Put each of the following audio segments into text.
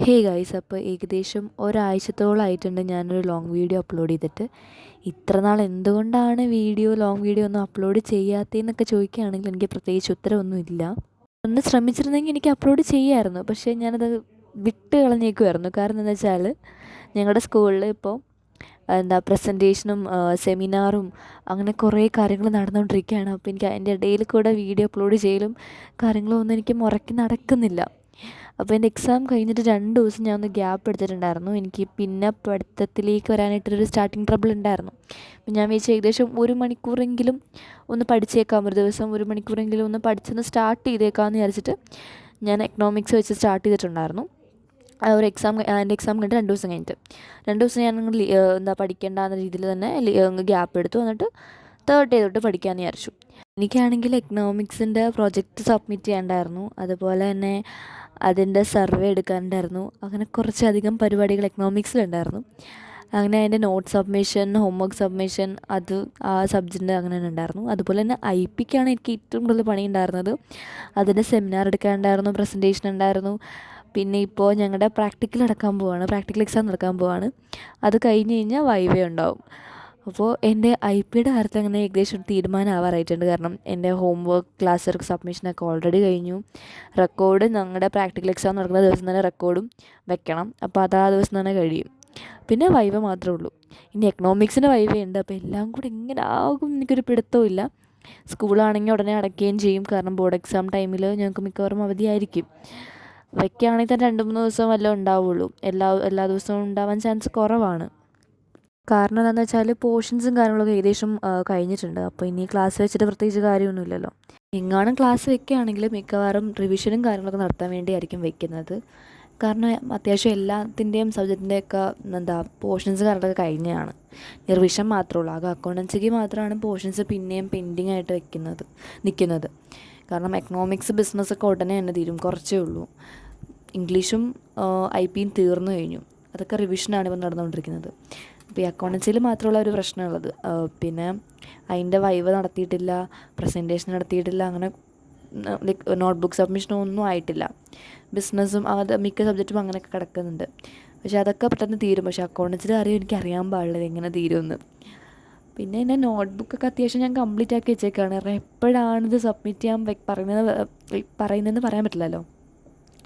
Hey guys, അപ്പോൾ ഏകദേശം ഒരാഴ്ചത്തോളമായിട്ടുണ്ട് ഞാനൊരു ലോങ് വീഡിയോ അപ്ലോഡ് ചെയ്തിട്ട്. ഇത്ര നാൾ എന്തുകൊണ്ടാണ് ലോങ് വീഡിയോ ഒന്നും അപ്ലോഡ് ചെയ്യാത്തതെന്നൊക്കെ ചോദിക്കുകയാണെങ്കിൽ എനിക്ക് പ്രത്യേകിച്ച് ഉത്തരവൊന്നുമില്ല. ഒന്ന് ശ്രമിച്ചിരുന്നെങ്കിൽ എനിക്ക് അപ്ലോഡ് ചെയ്യാമായിരുന്നു, പക്ഷേ ഞാനത് വിട്ട് കളഞ്ഞേക്കുമായിരുന്നു. കാരണം എന്താ വെച്ചാൽ ഞങ്ങളുടെ സ്കൂളിൽ ഇപ്പോൾ പ്രസൻറ്റേഷനും സെമിനാറും അങ്ങനെ കുറേ കാര്യങ്ങൾ നടന്നുകൊണ്ടിരിക്കുകയാണ്. അപ്പോൾ എനിക്ക് അതിൻ്റെ ഇടയിൽ കൂടെ വീഡിയോ അപ്ലോഡ് ചെയ്യലും കാര്യങ്ങളും ഒന്നും എനിക്ക് മുറയ്ക്ക് നടക്കുന്നില്ല. അപ്പോൾ എൻ്റെ എക്സാം കഴിഞ്ഞിട്ട് 2 ദിവസം ഞാൻ ഒന്ന് ഗ്യാപ്പ് എടുത്തിട്ടുണ്ടായിരുന്നു. എനിക്ക് പിന്നെ പഠിത്തത്തിലേക്ക് വരാനായിട്ടൊരു സ്റ്റാർട്ടിങ് ട്രബിൾ ഉണ്ടായിരുന്നു. അപ്പം ഞാൻ വിചാരിച്ചു ഏകദേശം 1 മണിക്കൂറെങ്കിലും ഒന്ന് പഠിച്ചേക്കാം, ഒരു ദിവസം 1 മണിക്കൂറെങ്കിലും ഒന്ന് പഠിച്ചൊന്ന് സ്റ്റാർട്ട് ചെയ്തേക്കാമെന്ന് വിചാരിച്ചിട്ട് ഞാൻ എക്കണോമിക്സ് വെച്ച് സ്റ്റാർട്ട് ചെയ്തിട്ടുണ്ടായിരുന്നു. ഒരു എൻ്റെ എക്സാം കഴിഞ്ഞിട്ട് 2 ദിവസം കഴിഞ്ഞിട്ട് 2 ദിവസം ഞാൻ പഠിക്കേണ്ട രീതിയിൽ തന്നെ ഗ്യാപ്പ് എടുത്തു. എന്നിട്ട് 3rd ഡേ തൊട്ട് പഠിക്കാമെന്ന് വിചാരിച്ചു. എനിക്കാണെങ്കിൽ എക്കണോമിക്സിൻ്റെ പ്രൊജക്റ്റ് സബ്മിറ്റ് ചെയ്യേണ്ടായിരുന്നു, അതുപോലെ തന്നെ അതിൻ്റെ സർവേ എടുക്കാനുണ്ടായിരുന്നു. അങ്ങനെ കുറച്ചധികം പരിപാടികൾ എക്കണോമിക്സിലുണ്ടായിരുന്നു. അങ്ങനെ അതിൻ്റെ നോട്ട് സബ്മിഷൻ, ഹോംവർക്ക് സബ്മിഷൻ, ആ സബ്ജക്റ്റിൻ്റെ അങ്ങനെ ഉണ്ടായിരുന്നു. അതുപോലെ തന്നെ IP-ക്കാണ് എനിക്ക് ഏറ്റവും കൂടുതൽ പണി ഉണ്ടായിരുന്നത്. അതിൻ്റെ സെമിനാർ എടുക്കാനുണ്ടായിരുന്നു, പ്രസൻറ്റേഷൻ ഉണ്ടായിരുന്നു. പിന്നെ ഇപ്പോൾ ഞങ്ങളുടെ പ്രാക്ടിക്കൽ എക്സാം നടക്കാൻ പോവാണ്. അത് കഴിഞ്ഞ് കഴിഞ്ഞാൽ വൈവേ ഉണ്ടാവും. അപ്പോൾ എൻ്റെ IP-യുടെ കാര്യത്തിൽ അങ്ങനെ ഏകദേശം തീരുമാനമാവാറായിട്ടുണ്ട്. കാരണം എൻ്റെ ഹോംവർക്ക്, ക്ലാസ് വർക്ക് സബ്മിഷനൊക്കെ ഓൾറെഡി കഴിഞ്ഞു. റെക്കോർഡ് ഞങ്ങളുടെ പ്രാക്ടിക്കൽ എക്സാം നടക്കുന്ന ദിവസം തന്നെ റെക്കോർഡും വെക്കണം. അപ്പോൾ അത് ആ ദിവസം തന്നെ കഴിയും. പിന്നെ വൈവ മാത്രമേ ഉള്ളൂ. ഇനി എക്കണോമിക്സിൻ്റെ വൈവ ഉണ്ട്. അപ്പോൾ എല്ലാം കൂടെ എങ്ങനെ ആകും എനിക്കൊരു പിടുത്തമില്ല. സ്കൂളാണെങ്കിൽ ഉടനെ അടയ്ക്കുകയും ചെയ്യും. കാരണം ബോർഡ് എക്സാം ടൈമിൽ ഞങ്ങൾക്ക് മിക്കവാറും അവധിയായിരിക്കും. വയ്ക്കുകയാണെങ്കിൽ തന്നെ 2-3 ദിവസം വല്ലതും ഉണ്ടാവുള്ളൂ. എല്ലാ ദിവസവും ഉണ്ടാവാൻ ചാൻസ് കുറവാണ്. കാരണം എന്താണെന്ന് വെച്ചാൽ പോർഷൻസും കാര്യങ്ങളൊക്കെ ഏകദേശം കഴിഞ്ഞിട്ടുണ്ട്. അപ്പോൾ ഇനി ക്ലാസ് വെച്ചിട്ട് പ്രത്യേകിച്ച് കാര്യമൊന്നുമില്ലല്ലോ. എങ്ങാനും ക്ലാസ് വെക്കുകയാണെങ്കിൽ മിക്കവാറും റിവിഷനും കാര്യങ്ങളൊക്കെ നടത്താൻ വേണ്ടിയായിരിക്കും വെക്കുന്നത്. കാരണം അത്യാവശ്യം എല്ലാത്തിൻ്റെയും സബ്ജക്റ്റിൻ്റെയൊക്കെ പോർഷൻസ് കാര്യങ്ങളൊക്കെ കഴിഞ്ഞതാണ്. റിവിഷൻ മാത്രമേ ഉള്ളൂ. ആകെ അക്കൗണ്ടൻസിക്ക് മാത്രമാണ് പോർഷൻസ് പിന്നെയും പെൻഡിങ് ആയിട്ട് നിൽക്കുന്നത്. കാരണം എക്കണോമിക്സ്, ബിസിനസ്സൊക്കെ ഉടനെ തന്നെ തീരും, കുറച്ചേ ഉള്ളൂ. ഇംഗ്ലീഷും IP-യും തീർന്നു കഴിഞ്ഞു. അതൊക്കെ റിവിഷനാണ് ഇപ്പോൾ നടന്നുകൊണ്ടിരിക്കുന്നത്. അപ്പോൾ ഈ അക്കൗണ്ടൻസിയിൽ മാത്രമുള്ള ഒരു പ്രശ്നമുള്ളത്. പിന്നെ അതിൻ്റെ വൈവ നടത്തിയിട്ടില്ല, പ്രസൻറ്റേഷൻ നടത്തിയിട്ടില്ല, അങ്ങനെ നോട്ട്ബുക്ക് സബ്മിഷനോ ഒന്നും ആയിട്ടില്ല. ബിസിനസ്സും മിക്ക സബ്ജക്റ്റും അങ്ങനെയൊക്കെ കിടക്കുന്നുണ്ട്. പക്ഷേ അതൊക്കെ പെട്ടെന്ന് തീരും. പക്ഷേ അക്കൗണ്ടൻസിൻ്റെ കാര്യം എനിക്കറിയാൻ പാടില്ല എങ്ങനെ തീരുമെന്ന്. പിന്നെ എൻ്റെ നോട്ട്ബുക്കൊക്കെ അത്യാവശ്യം ഞാൻ കംപ്ലീറ്റ് ആക്കി വെച്ചേക്കാണ്. കാരണം എപ്പോഴാണിത് സബ്മിറ്റ് ചെയ്യാൻ പറയുന്നതെന്ന് പറയാൻ പറ്റില്ലല്ലോ.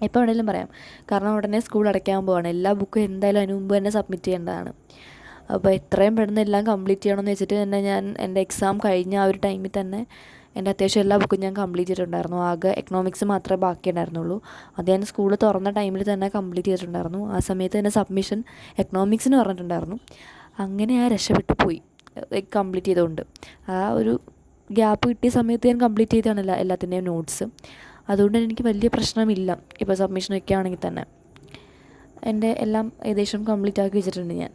എപ്പോൾ വേണമെങ്കിലും പറയാം. കാരണം ഉടനെ സ്കൂൾ അടയ്ക്കാൻ പോവാണ്. എല്ലാ ബുക്കും എന്തായാലും അതിന് മുമ്പ് തന്നെ സബ്മിറ്റ് ചെയ്യേണ്ടതാണ്. അപ്പോൾ എത്രയും പെട്ടെന്ന് എല്ലാം കംപ്ലീറ്റ് ചെയ്യണമെന്ന് വെച്ചിട്ട് തന്നെ ഞാൻ എൻ്റെ എക്സാം കഴിഞ്ഞ ആ ഒരു ടൈമിൽ തന്നെ എൻ്റെ അത്യാവശ്യം എല്ലാ ബുക്കും ഞാൻ കംപ്ലീറ്റ് ചെയ്തിട്ടുണ്ടായിരുന്നു. ആകെ എക്കണോമിക്സ് മാത്രമേ ബാക്കി ഉണ്ടായിരുന്നുള്ളൂ. അത് ഞാൻ സ്കൂൾ തുറന്ന ടൈമിൽ തന്നെ കംപ്ലീറ്റ് ചെയ്തിട്ടുണ്ടായിരുന്നു. ആ സമയത്ത് തന്നെ സബ്മിഷൻ എക്കണോമിക്സിന് പറഞ്ഞിട്ടുണ്ടായിരുന്നു. അങ്ങനെ ആ രക്ഷപ്പെട്ടു പോയി കംപ്ലീറ്റ് ചെയ്തുകൊണ്ട്. ആ ഒരു ഗ്യാപ്പ് കിട്ടിയ സമയത്ത് ഞാൻ കംപ്ലീറ്റ് ചെയ്തതാണല്ലോ എല്ലാത്തിൻ്റെയും നോട്ട്സ്. അതുകൊണ്ട് എനിക്ക് വലിയ പ്രശ്നമില്ല. ഇപ്പോൾ സബ്മിഷൻ വയ്ക്കുകയാണെങ്കിൽ തന്നെ എൻ്റെ എല്ലാം ഏകദേശം കംപ്ലീറ്റ് ആക്കി വെച്ചിട്ടുണ്ട് ഞാൻ.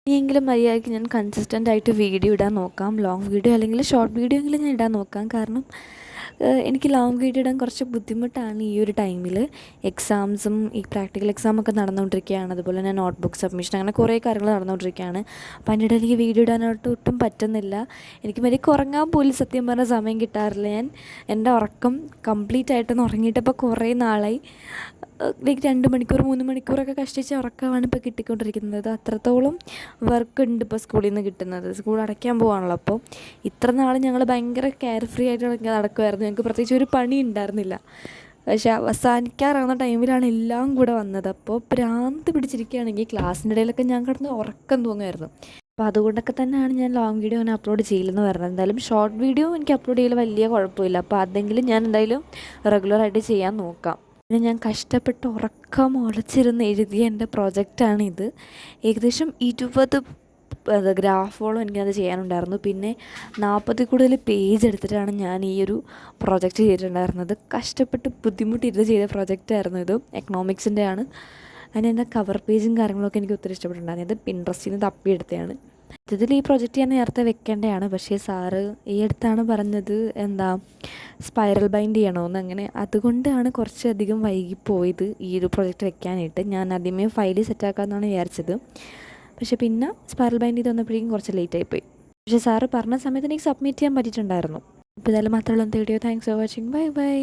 ഇനിയെങ്കിലും മര്യാദയ്ക്ക് ഞാൻ കൺസിസ്റ്റൻ്റ് ആയിട്ട് വീഡിയോ ഇടാൻ നോക്കാം. ലോങ് വീഡിയോ അല്ലെങ്കിൽ ഷോർട്ട് വീഡിയോ എങ്കിലും ഞാൻ ഇടാൻ നോക്കാം. കാരണം എനിക്ക് ലോങ് വീഡിയോ ഇടാൻ കുറച്ച് ബുദ്ധിമുട്ടാണ് ഈ ഒരു ടൈമിൽ. എക്സാംസും ഈ പ്രാക്ടിക്കൽ എക്സാമൊക്കെ നടന്നുകൊണ്ടിരിക്കുകയാണ്. അതുപോലെ തന്നെ നോട്ട്ബുക്ക് സബ്മിഷൻ, അങ്ങനെ കുറേ കാര്യങ്ങൾ നടന്നുകൊണ്ടിരിക്കുകയാണ്. അപ്പോൾ അതിൻ്റെ ഇടയിൽ എനിക്ക് വീഡിയോ ഇടാനായിട്ട് ഒട്ടും പറ്റുന്നില്ല. എനിക്ക് മര്യാദയ്ക്ക് ഉറങ്ങാൻ പോലും സത്യം പറഞ്ഞാൽ സമയം കിട്ടാറില്ല. എൻ്റെ ഉറക്കം കംപ്ലീറ്റ് ആയിട്ടൊന്ന് ഉറങ്ങിയിട്ടിപ്പോൾ കുറേ നാളായി. 2 മണിക്കൂർ 3 മണിക്കൂറൊക്കെ കഷ്ടിച്ച് ഉറക്കമാണ് ഇപ്പോൾ കിട്ടിക്കൊണ്ടിരിക്കുന്നത്. അത്രത്തോളം വർക്ക് ഉണ്ട് ഇപ്പോൾ സ്കൂളിൽ നിന്ന് കിട്ടുന്നത്. സ്കൂൾ അടയ്ക്കാൻ പോവാണല്ലോ. അപ്പോൾ ഇത്ര നാൾ ഞങ്ങൾ ഭയങ്കര കെയർ ഫ്രീ ആയിട്ട് നടക്കുമായിരുന്നു. ഞങ്ങൾക്ക് പ്രത്യേകിച്ച് ഒരു പണി ഉണ്ടായിരുന്നില്ല. പക്ഷേ അവസാനിക്കാറാവുന്ന ടൈമിലാണ് എല്ലാം കൂടെ വന്നത്. അപ്പോൾ ഭ്രാന്ത് പിടിച്ചിരിക്കുകയാണെങ്കിൽ ക്ലാസ്സിൻ്റെ ഇടയിലൊക്കെ ഞാൻ കിടന്ന് ഉറക്കം തൂങ്ങുമായിരുന്നു. അപ്പോൾ അതുകൊണ്ടൊക്കെ തന്നെയാണ് ഞാൻ ലോങ് വീഡിയോ അങ്ങനെ അപ്ലോഡ് ചെയ്യില്ലെന്ന് പറഞ്ഞത്. എന്തായാലും ഷോർട്ട് വീഡിയോ എനിക്ക് അപ്ലോഡ് ചെയ്യൽ വലിയ കുഴപ്പമില്ല. അപ്പോൾ അതെങ്കിലും ഞാൻ എന്തായാലും റെഗുലറായിട്ട് ചെയ്യാൻ നോക്കാം. പിന്നെ ഞാൻ കഷ്ടപ്പെട്ട് ഉറക്കം ഉളച്ചിരുന്ന് എഴുതിയ എൻ്റെ പ്രൊജക്റ്റാണിത്. ഏകദേശം 20 ഗ്രാഫോളം എനിക്കത് ചെയ്യാനുണ്ടായിരുന്നു. പിന്നെ 40 കൂടുതൽ പേജ് എടുത്തിട്ടാണ് ഞാൻ ഈ ഒരു പ്രൊജക്റ്റ് ചെയ്തിട്ടുണ്ടായിരുന്നത്. കഷ്ടപ്പെട്ട് ബുദ്ധിമുട്ടിരുന്ന് ചെയ്ത പ്രൊജക്റ്റായിരുന്നു ഇത്. എക്കണോമിക്സിൻ്റെയാണ്. അതിൻ്റെ കവർ പേജും കാര്യങ്ങളൊക്കെ എനിക്ക് ഒത്തിരി ഇഷ്ടപ്പെട്ടിട്ടുണ്ടായിരുന്നു. ഇത് പിൻട്രസ്റ്റിൽ നിന്ന് തപ്പിയെടുത്തതാണ്. ഇതിൽ ഈ പ്രൊജക്റ്റ് ഞാൻ നേരത്തെ വെക്കേണ്ടതാണ്. പക്ഷേ സാറ് ഈ അടുത്താണ് പറഞ്ഞത് സ്പൈറൽ ബൈൻഡ് ചെയ്യണമെന്ന്. അങ്ങനെ അതുകൊണ്ടാണ് കുറച്ചധികം വൈകിപ്പോയത് ഈ ഒരു പ്രൊജക്റ്റ് വെക്കാനായിട്ട്. ഞാൻ ആദ്യമേ ഫയൽ സെറ്റാക്കാമെന്നാണ് വിചാരിച്ചത്. പക്ഷേ പിന്നെ സ്പൈറൽ ബൈൻഡ് ചെയ്ത് വന്നപ്പോഴേക്കും കുറച്ച് ലേറ്റായിപ്പോയി. പക്ഷേ സാറ് പറഞ്ഞ സമയത്ത് എനിക്ക് സബ്മിറ്റ് ചെയ്യാൻ പറ്റിയിട്ടുണ്ടായിരുന്നു. അപ്പോൾ ഇതെല്ലാം മാത്രമുള്ള video. Thanks for watching. Bye bye.